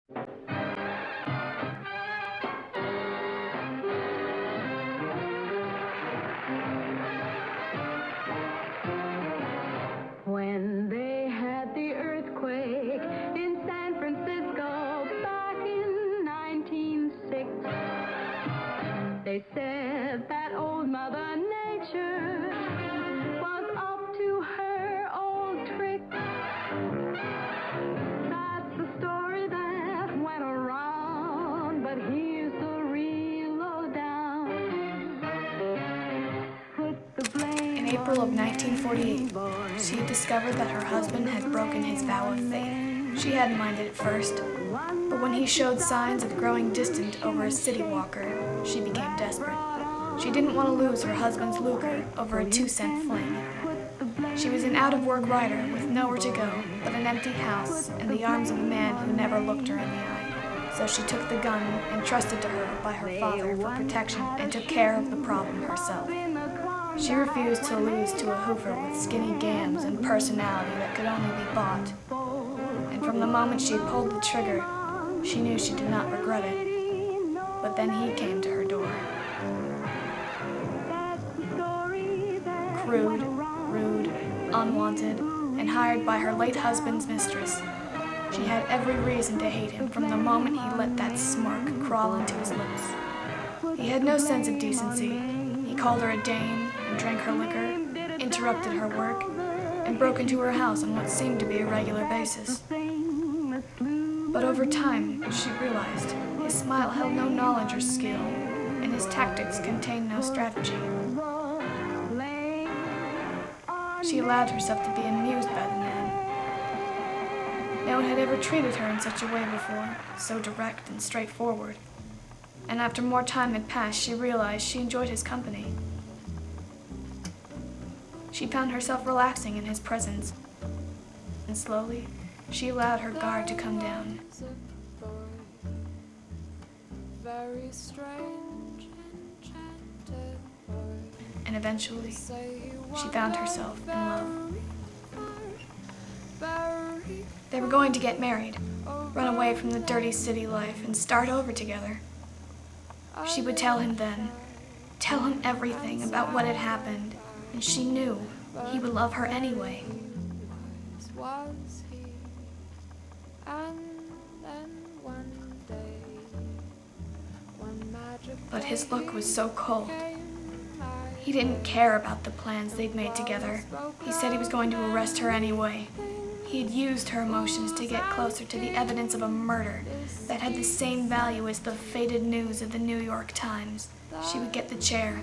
When they had the earthquake in San Francisco back in 1906, they said that old Mother Nature was up to her old trick. That's the story that went around, but here's the real lowdown. Put the blame In April of 1948, she had discovered that her husband had broken his vow of faith. She hadn't minded at first, but when he showed signs of growing distant over a city walker, she became desperate. She didn't want to lose her husband's lucre over a 2-cent fling. She was an out-of-work writer with nowhere to go but an empty house and the arms of a man who never looked her in the eye. So she took the gun entrusted to her by her father for protection and took care of the problem herself. She refused to lose to a hoofer with skinny gams and personality that could only be bought. And from the moment she pulled the trigger, she knew she did not regret it. But then he came to her door. Crude, rude, unwanted, and hired by her late husband's mistress. She had every reason to hate him from the moment he let that smirk crawl into his lips. He had no sense of decency. He called her a dame and drank her liquor, interrupted her work, and broke into her house on what seemed to be a regular basis. But over time, she realized his smile held no knowledge or skill, and his tactics contained no strategy. She allowed herself to be amused by the man. No one had ever treated her in such a way before, so direct and straightforward. And after more time had passed, she realized she enjoyed his company. She found herself relaxing in his presence, and slowly, she allowed her guard to come down. And eventually, she found herself in love. They were going to get married, run away from the dirty city life, and start over together. She would tell him then, tell him everything about what had happened, and she knew he would love her anyway. But his look was so cold. He didn't care about the plans they'd made together. He said he was going to arrest her anyway. He had used her emotions to get closer to the evidence of a murder that had the same value as the faded news of the New York Times. She would get the chair,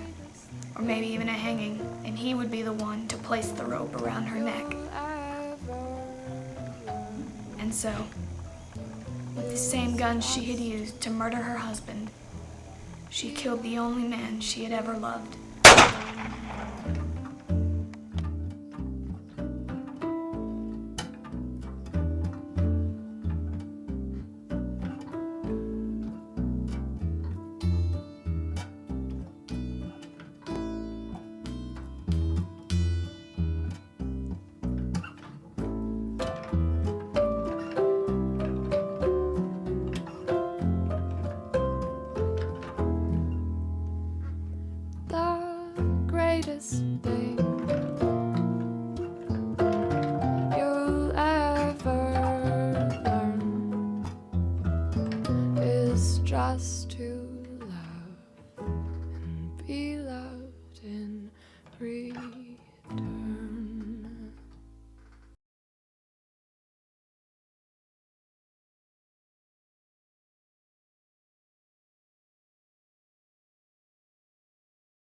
or maybe even a hanging, and he would be the one to place the rope around her neck. And so, with the same gun she had used to murder her husband, she killed the only man she had ever loved.